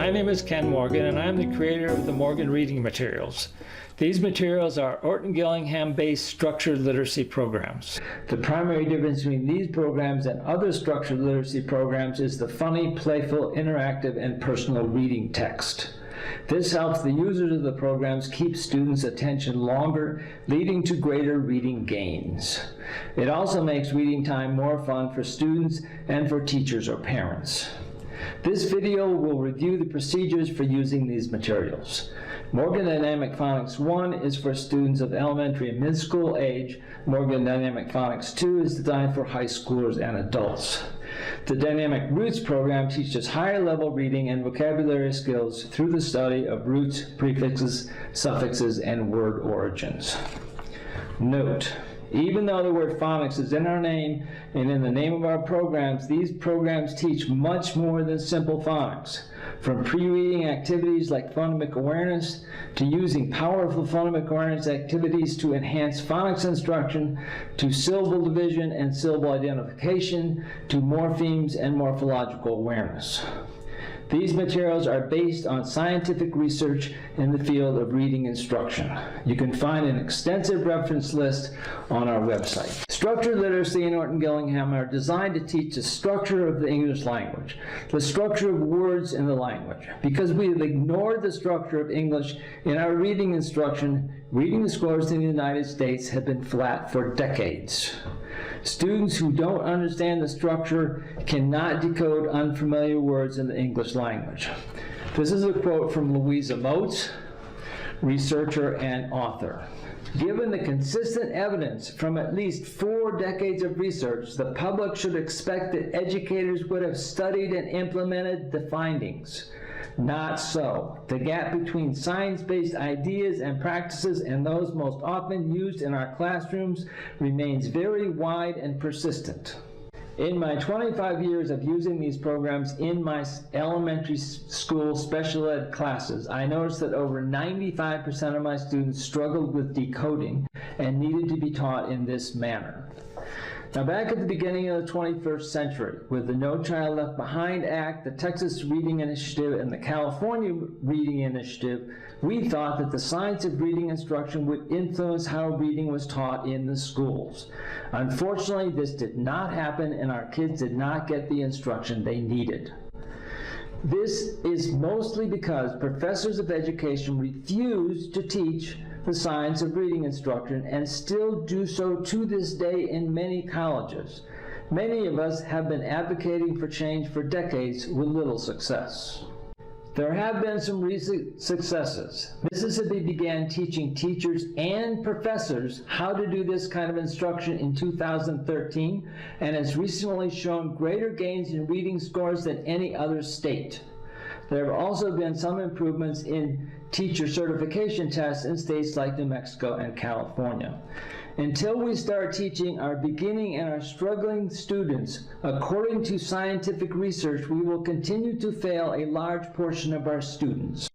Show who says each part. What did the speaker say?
Speaker 1: My name is Ken Morgan, and I'm the creator of the Morgan Reading Materials. These materials are Orton-Gillingham-based structured literacy programs. The primary difference between these programs and other structured literacy programs is the funny, playful, interactive, and personal reading text. This helps the users of the programs keep students' attention longer, leading to greater reading gains. It also makes reading time more fun for students and for teachers or parents. This video will review the procedures for using these materials. Morgan Dynamic Phonics 1 is for students of elementary and mid-school age. Morgan Dynamic Phonics 2 is designed for high schoolers and adults. The Dynamic Roots program teaches higher level reading and vocabulary skills through the study of roots, prefixes, suffixes, and word origins. Note: even though the word phonics is in our name and in the name of our programs, these programs teach much more than simple phonics. From pre-reading activities like phonemic awareness to using powerful phonemic awareness activities to enhance phonics instruction, to syllable division and syllable identification, to morphemes and morphological awareness. These materials are based on scientific research in the field of reading instruction. You can find an extensive reference list on our website. Structured literacy in Orton-Gillingham are designed to teach the structure of the English language, the structure of words in the language. Because we have ignored the structure of English in our reading instruction, reading scores in the United States have been flat for decades. Students who don't understand the structure cannot decode unfamiliar words in the English language. This is a quote from Louisa Moats, researcher and author. Given the consistent evidence from at least 4 decades of research, the public should expect that educators would have studied and implemented the findings. Not so. The gap between science-based ideas and practices and those most often used in our classrooms remains very wide and persistent. In my 25 years of using these programs in my elementary school special ed classes, I noticed that over 95% of my students struggled with decoding and needed to be taught in this manner. Now, back at the beginning of the 21st century, with the No Child Left Behind Act, the Texas Reading Initiative, and the California Reading Initiative, we thought that the science of reading instruction would influence how reading was taught in the schools. Unfortunately, this did not happen, and our kids did not get the instruction they needed. This is mostly because professors of education refuse to teach the science of reading instruction and still do so to this day in many colleges. Many of us have been advocating for change for decades with little success. There have been some recent successes. Mississippi began teaching teachers and professors how to do this kind of instruction in 2013 and has recently shown greater gains in reading scores than any other state. There have also been some improvements in teacher certification tests in states like New Mexico and California. Until we start teaching our beginning and our struggling students according to scientific research, we will continue to fail a large portion of our students.